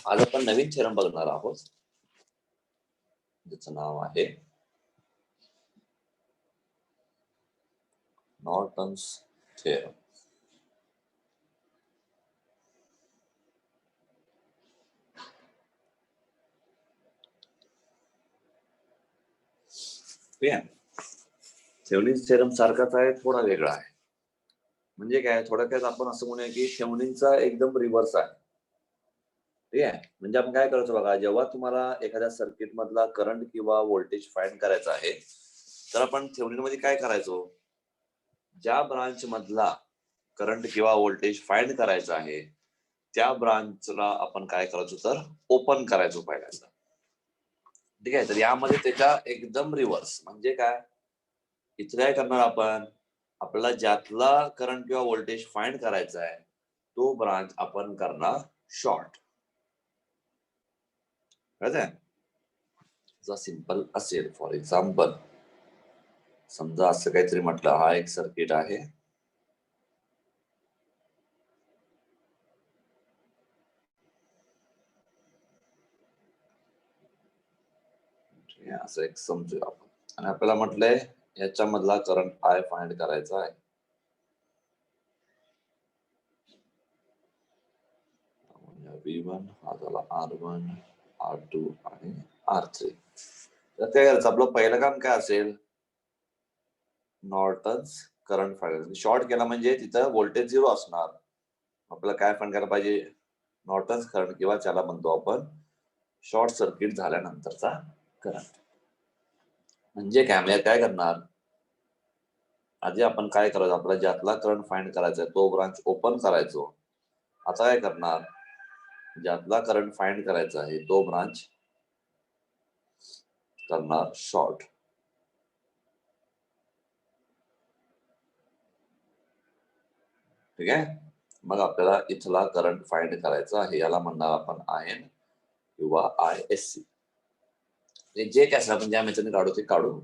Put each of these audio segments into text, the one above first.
आज आपण नवीन थेरम बघणार आहोत, ज्याचं नाव आहे नॉर्टन्स थेरम. थेव्हनिन्स थेरम सारखाच आहे, थोडा वेगळा आहे. म्हणजे काय, थोडक्यात आपण असं म्हणूया की थेव्हनिनचा एकदम रिव्हर्स आहे. ठीक आहे. म्हणजे आपण काय करायचं बघा, जेव्हा तुम्हाला एखाद्या सर्किट मधला करंट किंवा व्होल्टेज फाइंड करायचा आहे, तर आपण थेव्हनिन मध्ये काय करायचो, ज्या ब्रांच मधला करंट किंवा व्होल्टेज फाइंड करायचा आहे त्या ब्रांचला आपण काय करायचो, तर ओपन करायचो पहिल्यांदा. ठीक आहे. तर यामध्ये त्याच्या एकदम रिव्हर्स. म्हणजे काय, इथं काय करणार आपण, आपल्याला ज्यातला करंट किंवा व्होल्टेज फाइंड करायचा आहे तो ब्रांच आपण करणार शॉर्ट. कळतंय? जर सिंपल असेल, फॉर एक्झाम्पल समजा असं काहीतरी म्हटलं, हा एक सर्किट आहे, असं एक समजूया आपण, आणि आपल्याला म्हटलंय याच्यामधला करंट आय फाइंड करायचा आहे. V1 हा झाला R1, R2 आणि R3. तर काय करायचं, आपलं पहिलं काम काय असेल, नॉर्टन्स करंट फाइंड. शॉर्ट केला म्हणजे तिथं व्होल्टेज 0 असणार. आपल्याला काय फाइंड करायला पाहिजे, नॉर्टन्स करंट, किंवा त्याला म्हणतो आपण शॉर्ट सर्किट झाल्यानंतरचा करंट. म्हणजे काय करणार, आधी आपण काय करायचं, आपल्याला ज्यातला करंट फाइंड करायचा आहे तो ब्रांच ओपन करायचो. आता काय करणार, ज्यातला करंट फाइंड करायचा आहे तो ब्रांच करणार शॉर्ट. ठीक आहे. मग आपल्याला इथला करंट फाइंड करायचा आहे, याला म्हणणार आपण आयएन किंवा ISC. जे काय असेल आपण ज्या मेथडने काढू ते काढू.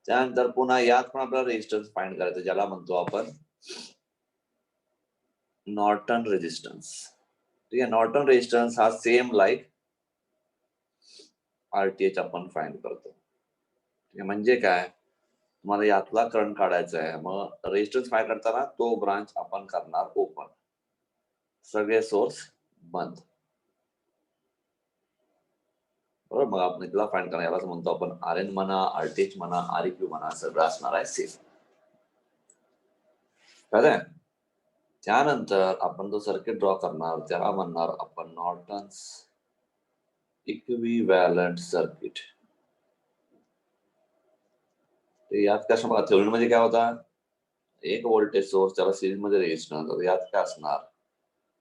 त्यानंतर पुन्हा यात पण आपल्याला रेजिस्टन्स फाइंड करायचं, ज्याला म्हणतो आपण नॉर्टन रेजिस्टन्स. ठीक आहे. नॉर्टन रेजिस्टन्स हा सेम लाईक RTH आपण फाइंड करतो. ठीक आहे. म्हणजे काय, तुम्हाला यातला करंट काढायचा आहे, मग रेजिस्टन्स फाइंड करताना तो ब्रांच आपण करणार ओपन, सगळे सोर्स बंद. बरोबर. मग आपण इथला फाइंड करणार, यालाच म्हणतो आपण RN म्हणा, RTH म्हणा, REQ म्हणा, सगळं असणार आहे सेम. कळतंय? त्यानंतर आपण जो सर्किट ड्रॉ करणार त्याला म्हणणार आपण नॉर्टन्स इक्विव्हॅलंट सर्किट. यात काय बघा, थेव्हनिन मध्ये काय होता, एक व्होल्टेज सोर्स त्याला सिरीज मध्ये रेजिस्टन्स, तर यात काय असणार,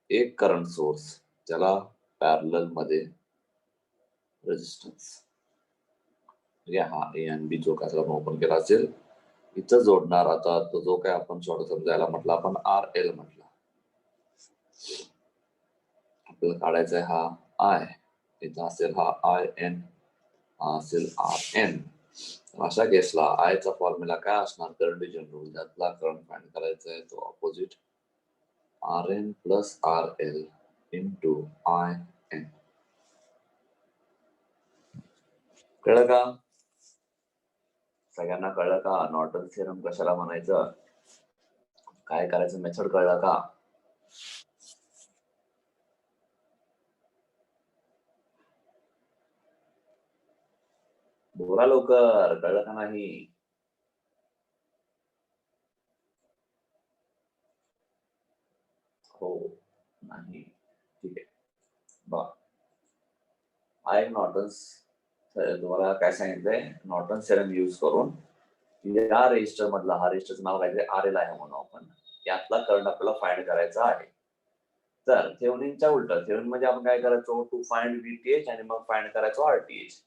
एक करंट सोर्स त्याला पॅरलल मध्ये रेजिस्टन्स. हा ए आणि बी जो काय ओपन केला असेल इथं जोडणार. आता तो जो काय आपण शॉर्ट समजायला म्हटलं आपण RL म्हटलं, आपल्याला काढायचा आहे हा आय, इथं असेल हा IN, हा असेल RN. अशा केसला आयचा फॉर्म्युला काय असणार, करंट डिव्हिजन रूल, ज्यातला करंट फाइंड करायचा आहे तो opposite RN plus RL into IN. कळलं का, सगळ्यांना कळलं का नॉर्टन थेरम कशाला म्हणायचं, काय करायचं, मेथड कळलं का? बोला लवकर, कळलं का नाही? हो नाही, ठीक आहे. बघा, आय नॉर्टन्स तुम्हाला काय सांगितलंय, नॉर्टन थेरम यूज करून या रेजिस्टर मधला, हा रेजिस्टरचं नाव काहीतरी RL आहे म्हणून आपण, यातला करंट आपल्याला फाइंड करायचा आहे. तर थेव्हनिनच्या उलट, थेव्हनिन मध्ये आपण काय करायचो, टू फाइंड VTH आणि मग फाइंड करायचो RTH.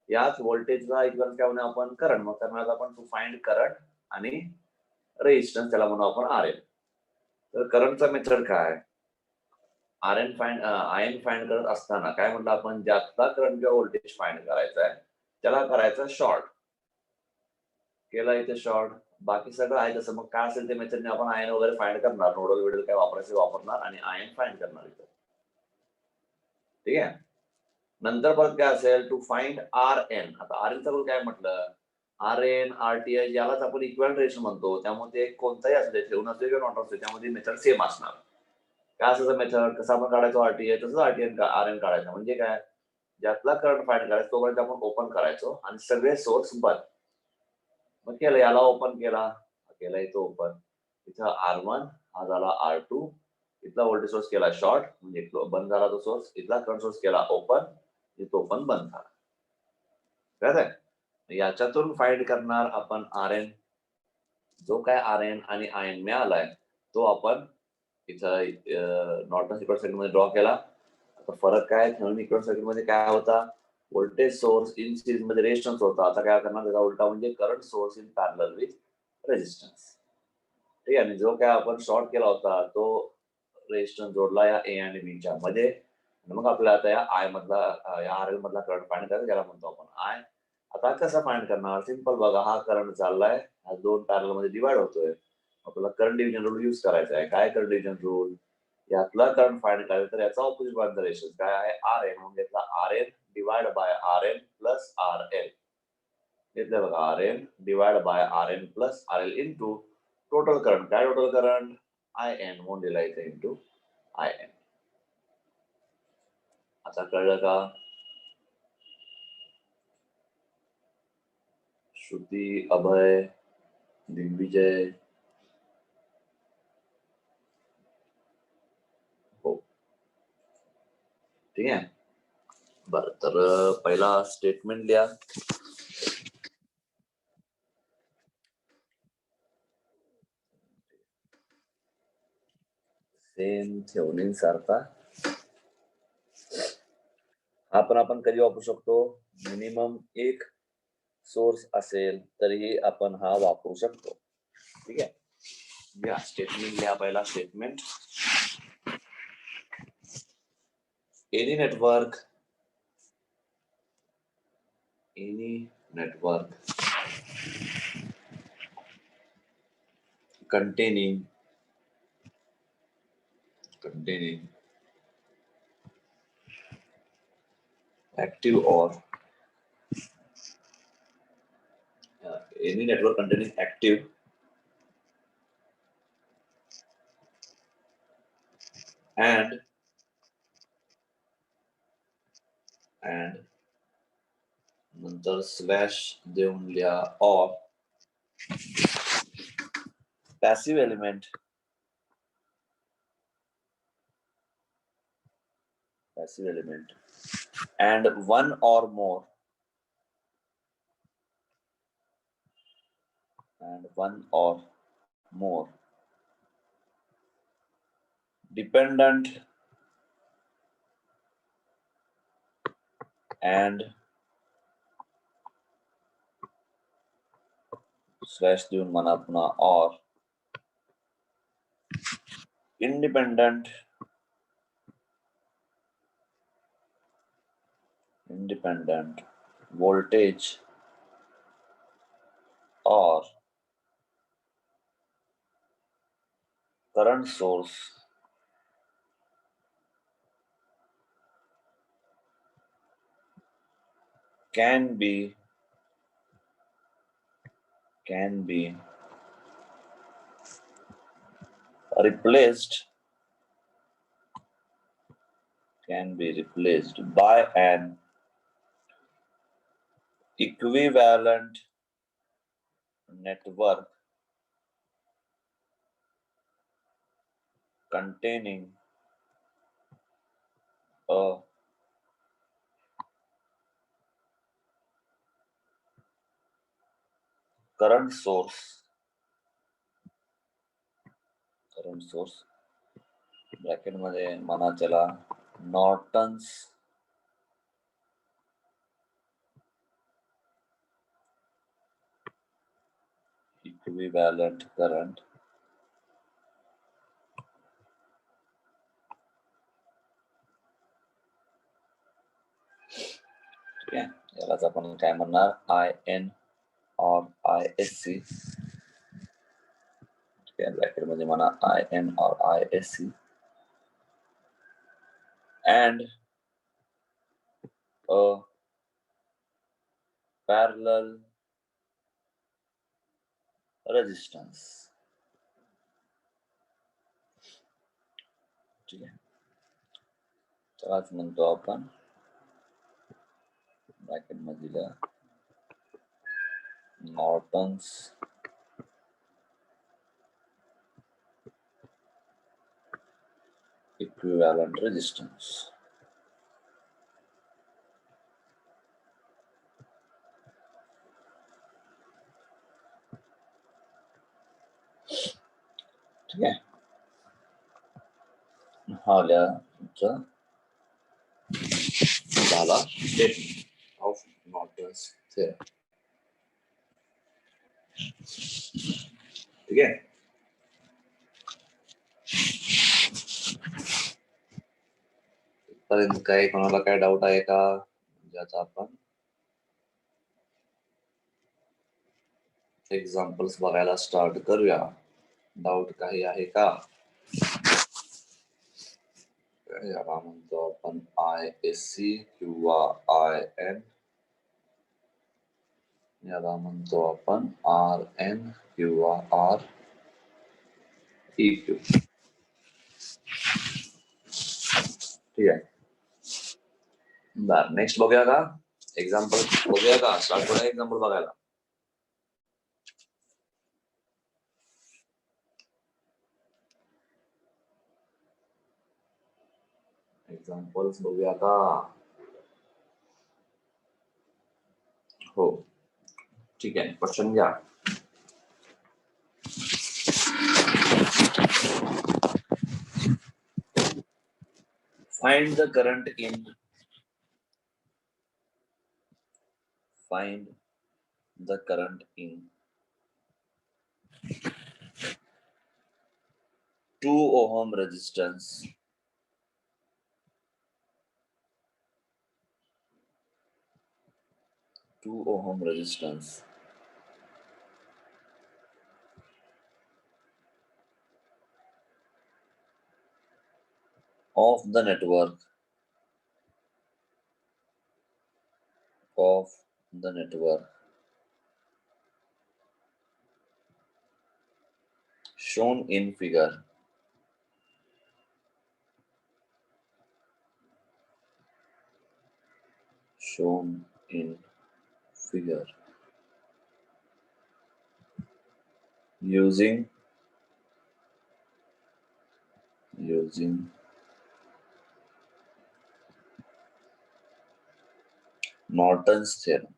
याच व्होल्टेजला इक्वल काय म्हणू आपण, करंट. मग करणार आपण टू फाइंड करंट आणि रेजिस्टन्स, त्याला म्हणू आपण RL. तर करंटचा मेथड काय, IN फाइंड करत असताना काय म्हटलं आपण, ज्यातला करंट किंवा व्होल्टेज फाइंड करायचा आहे त्याला करायचं शॉर्ट. केला इथे शॉर्ट, बाकी सगळं आहे तसं. मग काय असेल ते मेथडने आपण आयन वगैरे फाइंड करणार, नोडल विडल काय वापरायचे वापरणार आणि आयन फाइंड करणार इथं. ठीक आहे. नंतर परत काय असेल, टू फाइंड आर एन. आता आर एनचा काय म्हटलं, R N R T H यालाच आपण इक्विव्हॅलेंट रेशो म्हणतो. त्यामुळे ते कोणताही असू दे, ठेवून असू किंवा नॉट असू, त्यामध्ये मेथड सेम असणार. काय असायचं मेथड, कसं आपण काढायचो आरटीए, तसंच आरटीएन आर एन काढायचं. म्हणजे काय, ज्यातला करंट फाइंड करायचा तोपर्यंत आपण ओपन करायचो आणि सगळे सोर्स बंद. मग केलं, याला ओपन केला, केला इथं ओपन, इथं R1 हा झाला R2, इथला व्होल्टेज सोर्स केला शॉर्ट म्हणजे बंद झाला तो सोर्स, इथला करंट सोर्स केला ओपन, तो पण बंद झाला. कळतंय? याच्यातून फाइंड करणार आपण आर एन. जो काय आर एन आणि आय एन मिळालाय तो आपण इथं नॉर्टन इक्विव्हॅलेंट सर्किट मध्ये ड्रॉ केला. आता फरक काय, थेवेनिन इक्विव्हॅलेंट सर्किट मध्ये काय होता, व्होल्टेज सोर्स इन सिरीज मध्ये रेजिस्टन्स होता. आता काय करणार, त्याचा उलटा म्हणजे current source in parallel with resistance. ठीक आहे. आणि जो काय आपण शॉर्ट केला होता तो रेजिस्टन्स जोडला या ए आणि बी च्या मध्ये. मग आपल्याला आता या आय मधला, या आर एल मधला करंट फाइंड करायचा, ज्याला म्हणतो आपण आय. आता कसं फाइंड करणार, सिंपल बघा, हा करंट चाललाय, हा दोन पॅरलल मध्ये डिवाइड होतोय. आपल्याला करंट डिव्हिजन रूल यूज करायचा आहे. काय करंट डिव्हिजन रूल, यातला करंट फाइंड करायचा तर याचा ऑपोजिट बाजूचा रेशो काय आहे, आर एन. म्हणून घेतला R N divide by R N plus R L. घेतलं बघा, R N divide by R N plus R L into total current. काय टोटल करंट, आय एन, म्हणून दिला इथे इंटू आय एन. आता कळलं का? श्रुती, अभय, दिग्विजय, हो, ठीक आहे. बरं, तर पहिला स्टेटमेंट लिहा. सेम थेवेनिन सारखा हा पण आपण कधी वापरू शकतो, मिनिमम एक सोर्स असेल तरीही आपण हा वापरू शकतो. ठीक आहे. या स्टेटमेंट लिहा. पहिला statement, any network containing active or any network containing active and नंतर स्लॅश देऊन लिहा or passive element and one or more dependent and slash देऊन म्हणा पुन्हा or independent voltage or current source can be replaced by an equivalent network containing a current source bracket मध्ये म्हणा त्याला Norton's equivalent current ठीक आहे. यालाच आपण काय म्हणणार, आय एन और आय एस सी. ब्रॅकेट मध्ये म्हणा आय एन और I S C and a parallel resistance. ठीक आहे, त्यालाच म्हणतो आपण ब्रॅकेट मध्ये नॉर्टन्स इक्विव्हॅलंट रेजिस्टन्स. ठीक आहे, हा तुमचा झाला स्टेटमेंट ऑफ नॉर्टन्स थेरम. ठीक आहे, पर्यंत काय कोणाला काय डाऊट आहे का? ज्याचा आपण एक्झाम्पल्स बघायला स्टार्ट करूया. डाऊट काही आहे का? याला म्हणतो आपण ISC किंवा IN, याला म्हणतो आपण RN किंवा REQ. ठीक आहे, बर नेक्स्ट बघूया का? एक्झाम्पल बघूया का? स्टार्ट करूया एक्झाम्पल बघायला. एक्झाम्पल्स बघूया का? हो, ठीक आहे, क्वेश्चन घ्या. Find the current in 2 ohm resistance of the network shown in figure using Norton's theorem.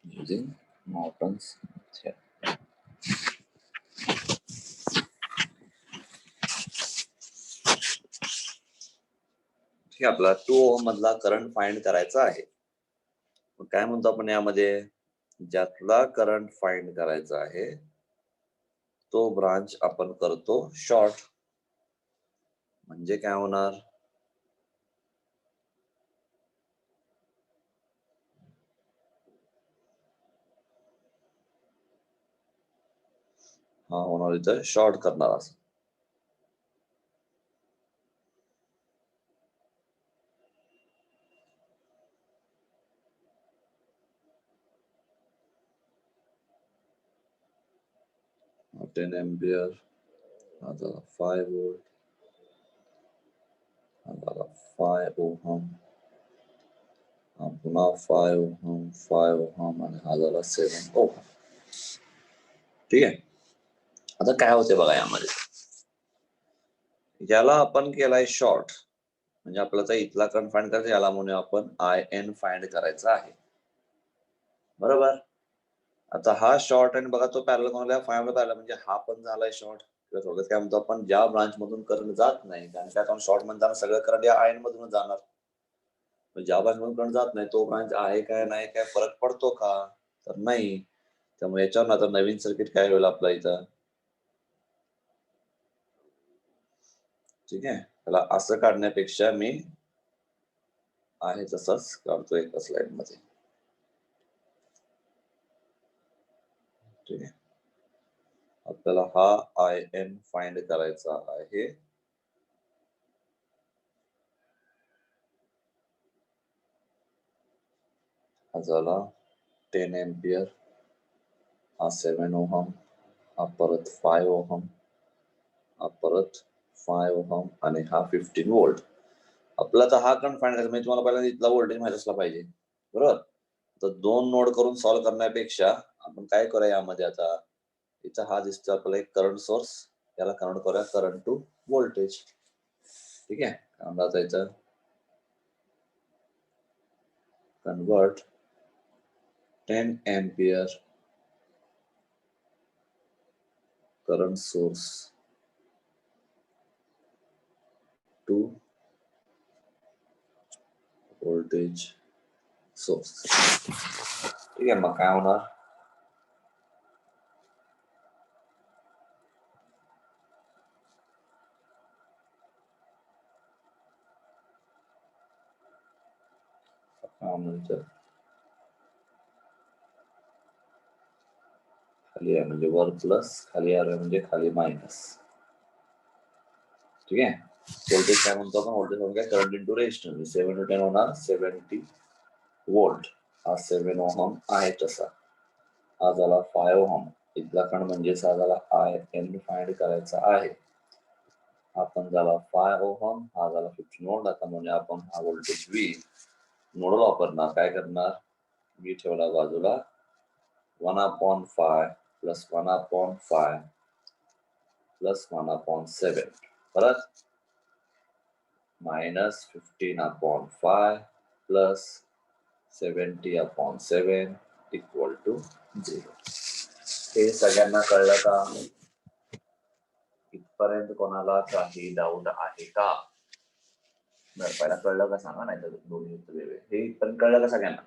Using Norton's theorem. ठीक आहे, आपला 2 ओहम मधला करंट फाइंड करायचा आहे. मग काय म्हणतो आपण यामध्ये? ज्यातला करंट फाइंड करायचा आहे तो ब्रांच आपण करतो शॉर्ट. म्हणजे काय होणार? हा होणार इथं शॉर्ट करणार असं. हा 10 एम्पियर, हा झाला 5 वोल्ट, हा झाला 5 ओहम, हा पुन्हा 5 ओहम आणि हा झाला 7 ओहम. ठीक आहे, आता काय होते बघा यामध्ये. याला आपण केलाय शॉर्ट, म्हणजे आपल्याला इथला करंट फाइंड करायचा, याला म्हणून आपण IN फाइंड करायचा आहे. बरोबर. आता हा शॉर्ट आणि बघा तो पॅरलल कोणाला 5 पॅरलल, म्हणजे हा पण झालाय शॉर्ट. किंवा थोडक्यात काय म्हणतो आपण, ज्या ब्रांच मधून करंट जात नाही, कारण काय आपण शॉर्ट मध्ये सगळं करंट या IN मधून जाणार. ज्या ब्रांच मधून करंट जात नाही तो ब्रांच आहे काय नाही, काय फरक पडतो का? तर नाही. त्यामुळे याच्यावर आता नवीन सर्किट काय होईल आपल्या इथं. ठीक आहे, त्याला असं काढण्यापेक्षा मी आहे तसंच काढतो एका स्लाइड मध्ये. ठीक आहे. आपल्याला हा आय एन फाइंड करायचा आहे. हा झाला 10 एम्पियर, हा 7 ओहम, हा परत 5 ओहम, हा परत 5 ओहम आणि हा 15 वोल्ट. आपला तर हा कण फाइंड करायचा म्हणजे तुम्हाला पहिल्यांदा इथला व्होल्टेज माहित असला पाहिजे, बरोबर. तर 2 नोड करून सॉल्व्ह करण्यापेक्षा आपण काय करूया यामध्ये, आता इथं हा दिसतो आपल्याला एक करंट सोर्स, याला कन्वर्ट करूया करंट टू व्होल्टेज. ठीक आहे. आता इथं convert 10 ampere current source to voltage source. ठीक आहे. मग काय होणार, खाली आहे म्हणजे वर प्लस, खाली आहे म्हणजे खाली मायनस. ठीक आहे. व्होल्टेज काय म्हणतो आपण, व्होल्टेज म्हणजे करंट इंटू रेजिस्टन्स. 7 to 10 होणार 70 वोल्ट. हा 7 ओहम आहे तसा. हा झाला 5 ओहम. इथला कण म्हणजे हा झाला आय एन फाइंड करायचा आहे. आपण झाला 5 ओहम, हा झाला 15 वोल्ट. आता म्हणजे आपण हा व्होल्टेज व्ही नोडल वापरणार. काय करणार, व्ही ठेवला बाजूला 1/5 प्लस 1/5 प्लस 1/7 परत मायनस 15/5 प्लस 70/7 इक्वल टू 0. हे सगळ्यांना कळलं का? इथपर्यंत कोणाला काही डाऊट आहे का? बरं, पहिला कळलं का सांगा, नाही तर दोन्ही वेगळे. हे इथपर्यंत कळलं का सगळ्यांना?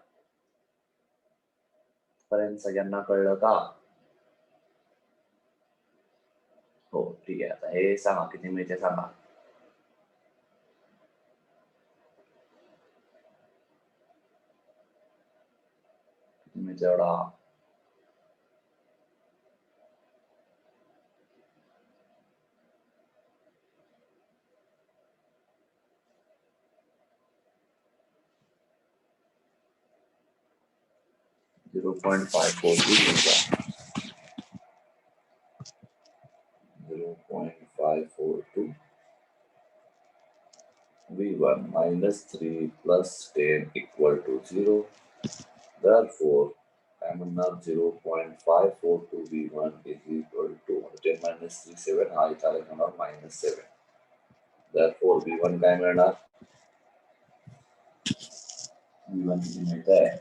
पर्यंत सगळ्यांना कळलं का? हो, ठीक आहे. आता हे सांगा किती मिळते सांगा. किती मिळते एवढा? 0.542 0.542 V1 minus 3 plus 10 equal to 0. Therefore, I'm not 0.542 V1 is equal to 10 minus 3, 7. I thought minus 7. Therefore, V1 काय मिळणार? V1 किती मिळत आहे?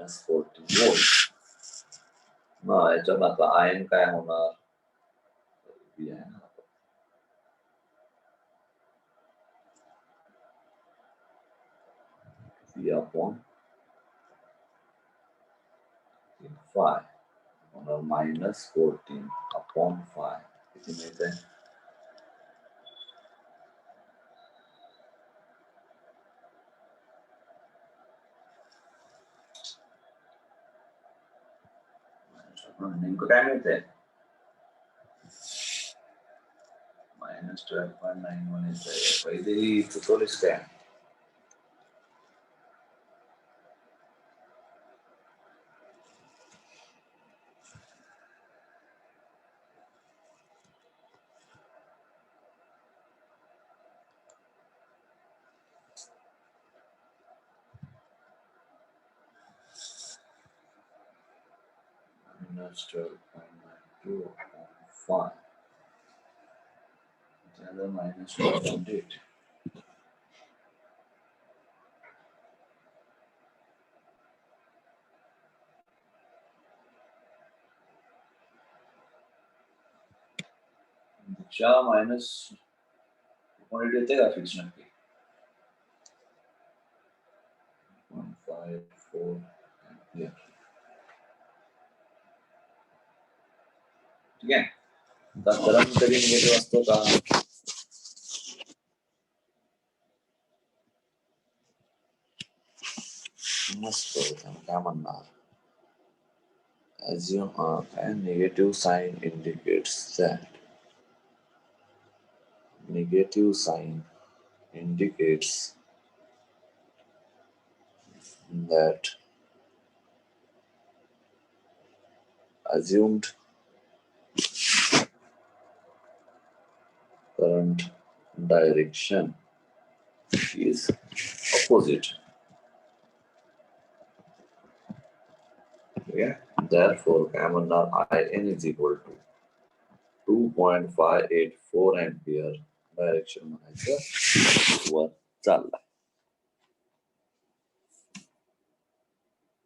-14 वोल्ट. मग याच्यात आता आयन काय होणार? V upon 5 minus 14 upon 5 किती मिळते? नेमकं काय मिळते? -12.91 येते. पहिली चुकवलीस काय? -12.92 upon 5 त्याला -12.8. -12.8 क्वांटिटी येते का फिक्स नक्की 154 एम्पियर. ठीक आहे. आता करंट कधी निगेटिव्ह असतो का? नसतो. काय म्हणणार, assume a negative sign indicates that negative sign indicates that assumed current direction is opposite. Okay? Therefore, काय म्हणणार, IN is equal to 2.584 ampere direction म्हणायचं वर चाललाय.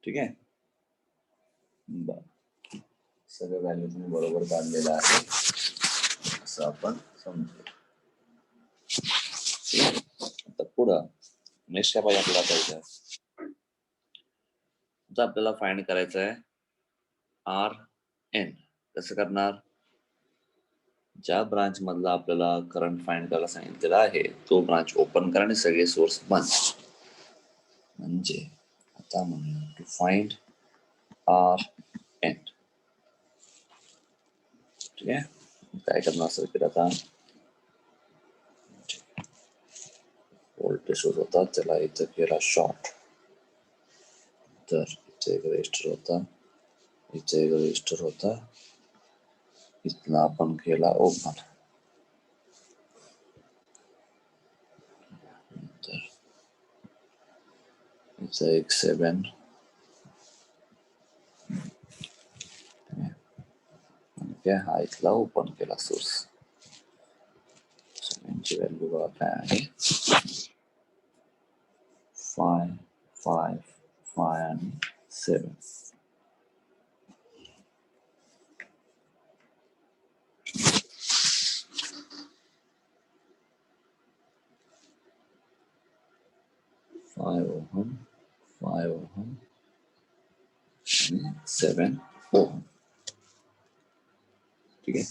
ठीक आहे. बर, सगळं व्हॅल्यू तुम्ही बरोबर काढलेलं आहे असं आपण समजू. आता पुढं नेक्स्ट काय पाहिजे आपल्याला पाहिजे, आता आपल्याला फाइंड करायचं आहे RN. कसं करणार, ज्या ब्रांच मधला आपल्याला करंट फाइंड करायला सांगितलेला आहे तो ब्रांच ओपन करा आणि सगळे सोर्स बंद. म्हणजे आता म्हणूया टू फाइंड RN. ठीक आहे. काय करणार सर्किट, आता व्होल्टेज सोर्स होता त्याला इथं केला शॉर्ट, तर इथे एक रेजिस्टर होता, इथे एक रेजिस्टर होता, इथला आपण केला ओपन. तर इथं एक 7 हा इथला ओपन केला सोर्स. यांची व्हॅल्यू बघा काय आहे, 5, 5, 5 आणि 7. Ohm, 5 ohm, 7 ohm. ठीक आहे.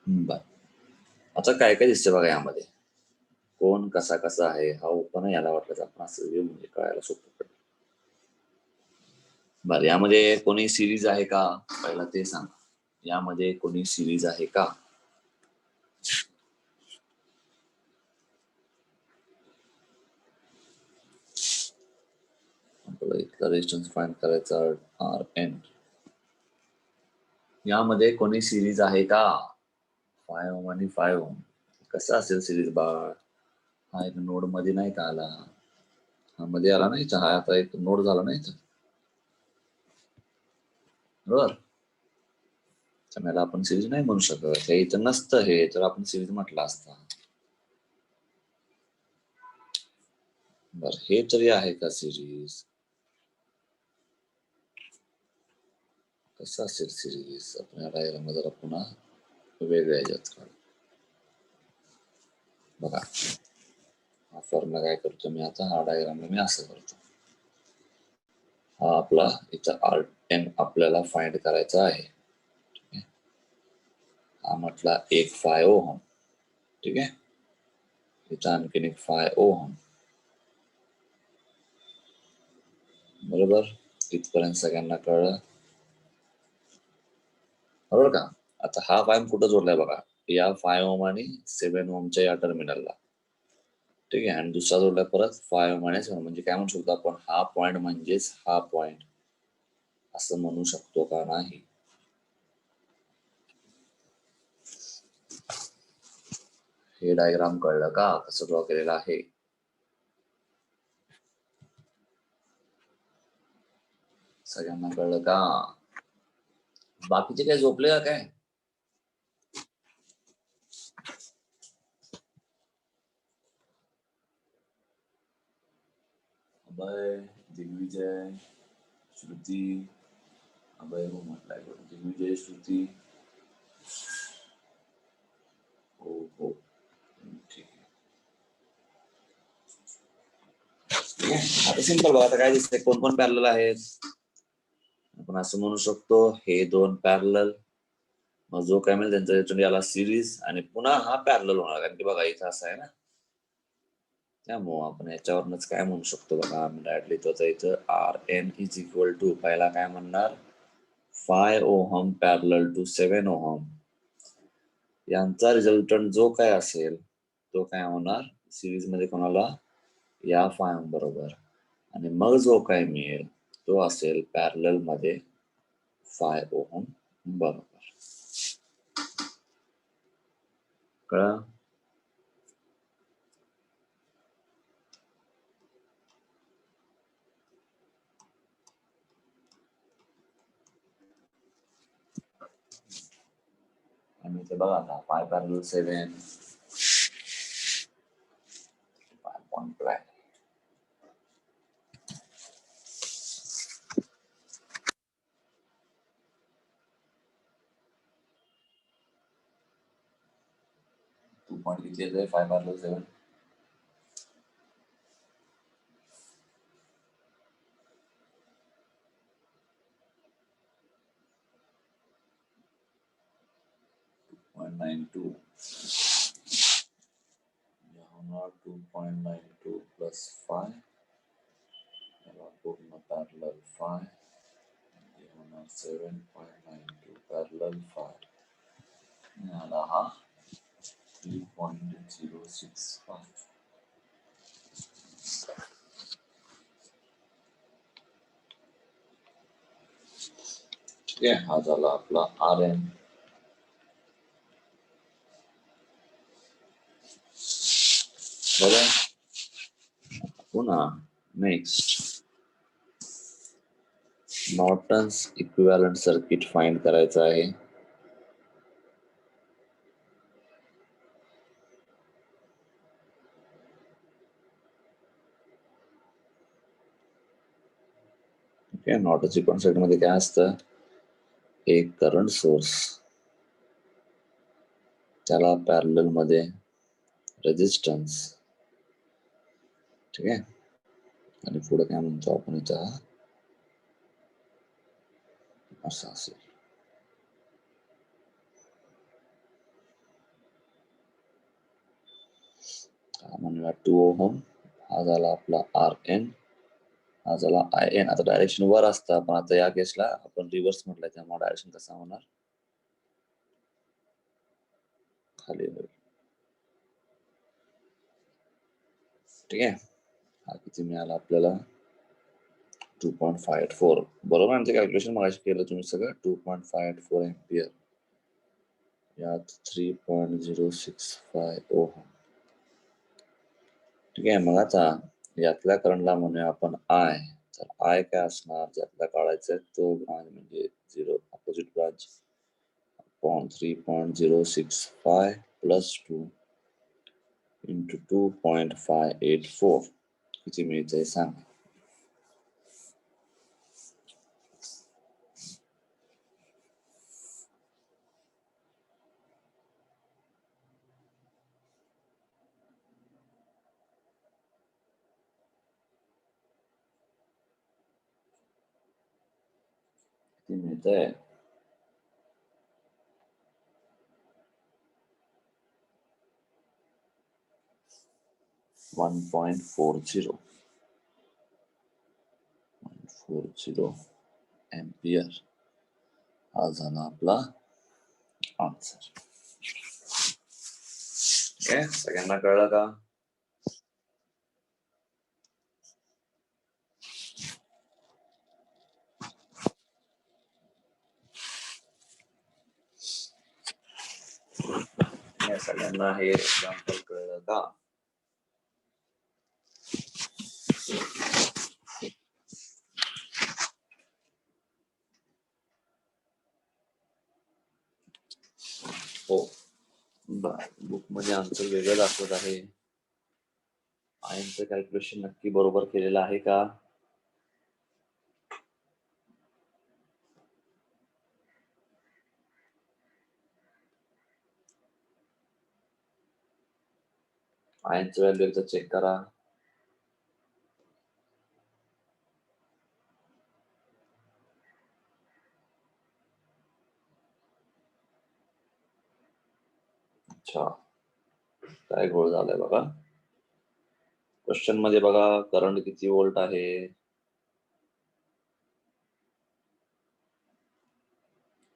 बर, आता काय काय दिसते बघा यामध्ये, कोण कसा कसा आहे हा ओपन आहे, याला वाटलं आपण असं घेऊ म्हणजे कळायला सोपं पडेल. बर, यामध्ये कोणी सिरीज आहे का, पहिला ते सांग. यामध्ये कोणी सिरीज आहे का? आपल्याला इथला रेजिस्टन्स फाइंड करायचा RN. यामध्ये कोणी सिरीज आहे का? 5 ओम आणि 5 ओम. कसं असेल सिरीज बाळ, हा एक नोड मध्ये नाही का आला, हा मध्ये आला नाही, हा आता एक नोड झाला नाही तर बरोबर. त्याला आपण सिरीज नाही म्हणू शकत, हे इथं नसतं, हे तर आपण सिरीज म्हटलं असता. बर, हे तरी आहे का सिरीज, कसं असेल सिरीज, आपण या डायग्राम जरा पुन्हा वेगळ्या ह्याच्यात काढू. बघा, हा फॉर्म्युला काय करतो मी आता, हा डायग्राम मी असं करतो. हा आपला इथं RN आपल्याला फाइंड करायचा आहे. हा म्हटला एक 5 ओहम. ठीक आहे. इथं आणखीन एक 5 ओहम. बरोबर, इथपर्यंत सगळ्यांना कळलं बरोबर का? आता हा 5 कुठं जोडलाय बघा, या 5 ओम आणि 7 ओमच्या या टर्मिनलला. ठीक आहे. आणि दुसरा जोडलाय परत 5 ओम आणि 7, म्हणजे काय म्हणू शकतो आपण, हा पॉइंट म्हणजेच हा पॉइंट असं म्हणू शकतो का नाही? हे डायग्राम कळलं का, कसं ड्रॉ केलेलं आहे? सगळ्यांना कळलं का? बाकीचे काय झोपले का काय? अभय, दिग्विजय, श्रुती, अभय हो म्हटलंय, दिग्विजय, श्रुती, ठीक आहे. आता सिंपल बघा, आता काय दिसतंय, कोण कोण पॅरलल आहेत. आपण असं म्हणू शकतो, हे दोन पॅरलल, मग जो काय मिळेल त्यांचा याच्यातून याला सिरीज, आणि पुन्हा हा पॅरलल होणार, कारण की बघा इथं असं आहे ना, त्यामुळं आपण याच्यावरनच काय म्हणू शकतो बघा, आम्ही डायरेक्टली लिहितो इथं RN इज इक्वल टू, पहिला काय म्हणणार, 5 ओहम पॅरलल टू 7 ओहम, यांचा रिझल्टंट जो काय असेल तो काय होणार सिरीज मध्ये कोणाला, या 5 बरोबर, आणि मग जो काय मिळेल तो असेल पॅरलल मध्ये 5 ओहम बरोबर. कळलं? आणि ते बघा आता 5 पॅरलल 7 5.5 2 पॉइंट किती येते 5 पॅरलल 7, .92 होणार 2.92 प्लस 5, याला पूर्ण पॅरलल 5, होणार 7.92 पॅरलल 5, याला हा 3.065. ठीक आहे, हा झाला आपला RN. बरं, पुन्हा next Norton's equivalent circuit find करायचं आहे. ओके, नॉर्टन्स इक्विव्हॅलंट सर्किट मध्ये काय असतं, एक करंट सोर्स, त्याला पॅरलल मध्ये रेजिस्टन्स, ठीक आहे, आणि पुढे काय म्हणतो आपण इथं असं असेल. म्हणूया 2 ओहम, हा झाला आपला RN, हा झाला IN. आता डायरेक्शन वर असतं, पण आता या केसला आपण रिव्हर्स म्हटलंय, त्यामुळे डायरेक्शन कसा होणार, खाली होईल. ठीक आहे, हा किती मिळाला आपल्याला 2.54 बरोबर. आमचं कॅल्क्युलेशन मगाशी केलं तुम्ही सगळं, 2.54 एम्पियर, यात 3.065 ओहम. ठीक आहे, मग आता यातल्या करंटला म्हणूया आपण I. तर I काय असणार, ज्यातला काढायचं तो ब्रांच म्हणजे 0 opposite branch, upon 3.065 plus 2 into 2.584 किती मिळतंय सांग. किती मिळतंय, 1.40 एम्पियर. हा झाला आपला आन्सर. ओके, सगळ्यांना कळलं का? सगळ्यांना हे एक्झाम्पल कळलं का? हो, बुक मध्ये आन्सर वेगळं दाखवत आहे. आयनचं कॅल्क्युलेशन नक्की बरोबर केलेलं आहे का? आयनचं व्हॅल्यू एकदा चेक करा. अच्छा, काय घोळ झालाय बघा. क्वेश्चन मध्ये बघा करंट किती व्होल्ट आहे.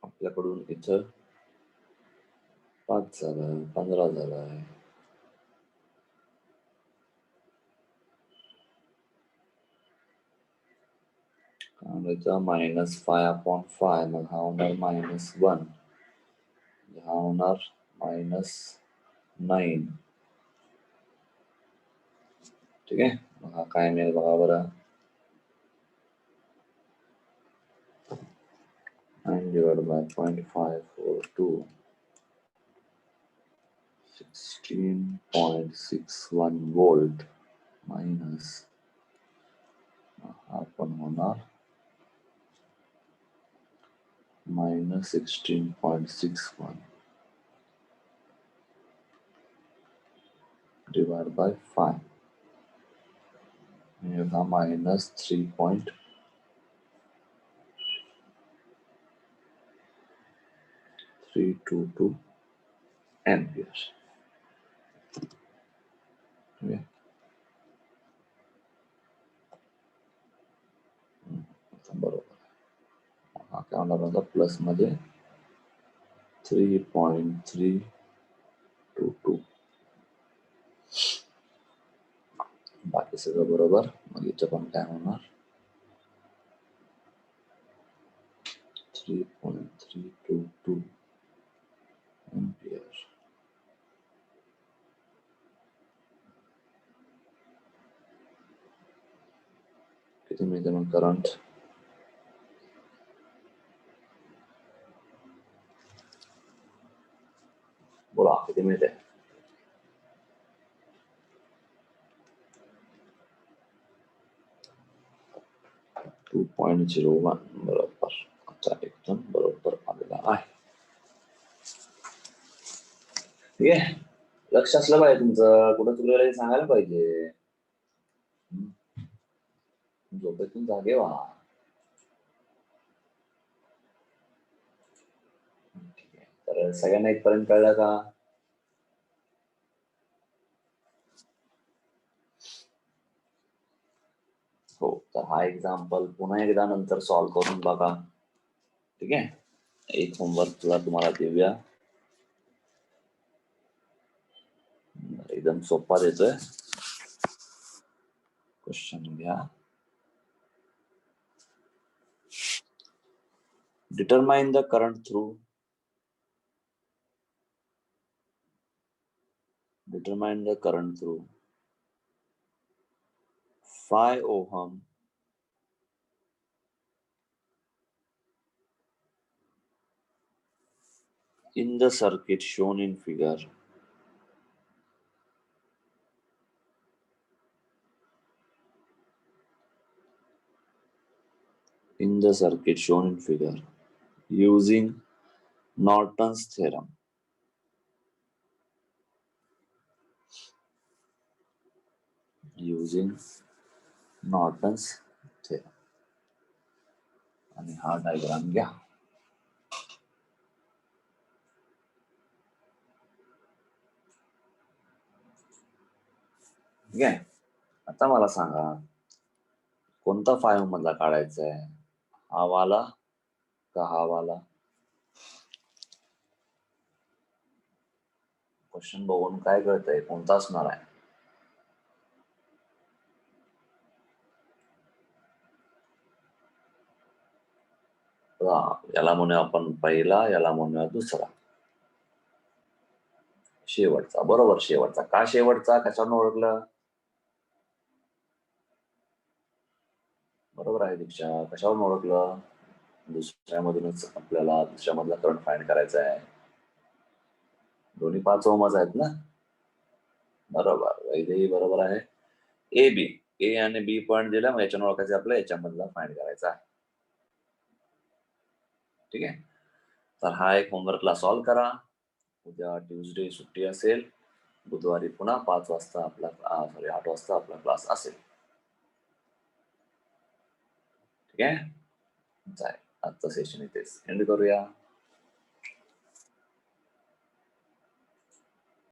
आपल्याकडून इथं 5 झालाय, 15 झालाय. -5/5 मग हा होणार -1, हा होणार -9. ठीक आहे, मग हा काय मिळेल बघा बरं. 9 divided by 0.542, 16.61 volt minus हा पण होणार -16.61 divided by 5 म्हणजे हा -3.322 ampere. बरोबर. हा काय होणार होता प्लस मध्ये 3.322. बाकी सगळं बरोबर. मग इथं पण काय होणार 3.322 एम्पियर. किती मिळते मग करंट. बोला किती मिळते. 2.01 बरोबर. आता एकदम बरोबर आलेला आहे. ठीक आहे, लक्ष असलं पाहिजे तुमचं, कुठं चुकलेलं सांगायला पाहिजे. झोपेतून जागे व्हा. ठीक आहे, तर सगळ्यांना इथपर्यंत कळलं का. हो, तर हा एक्झाम्पल पुन्हा एकदा नंतर सॉल्व्ह करून बघा. ठीक आहे, एक होमवर्कला तुम्हाला देऊया. एकदम सोपा देतोय. क्वेश्चन घ्या. Determine the current through 5 ohm in the circuit shown in figure. Using Norton's theorem. आणि हा डायग्राम घ्या. ठीक आहे, आता मला सांगा कोणता 5 मधला काढायचा आहे, हा वाला का हा वाला. क्वेश्चन बघून काय कळतंय कोणता असणार आहे. याला म्हणूया आपण पहिला, याला म्हणूया दुसरा, शेवटचा. बरोबर, शेवटचा. का शेवटचा, कशावरून ओळखलं. बरोबर आहे दीक्षा, कशावरून ओळखलं. दुसऱ्यामधूनच आपल्याला दुसऱ्यामधला करंट फाइंड करायचा आहे. दोन्ही 5 ओहमच आहेत ना. बरोबर, वैदेही बरोबर आहे. ए आणि बी पॉईंट दिला, मग याच्यानं ओळखायचं आपल्याला याच्यामधला फाइंड करायचा आहे. ठीक आहे, तर हा एक होमवर्कला सॉल्व्ह करा. उद्या ट्यूजडे सुट्टी असेल, बुधवारी पुन्हा 8 वाजता आपला क्लास असेल. ठीक आहे, आजचं सेशन इथेच एंड करूया.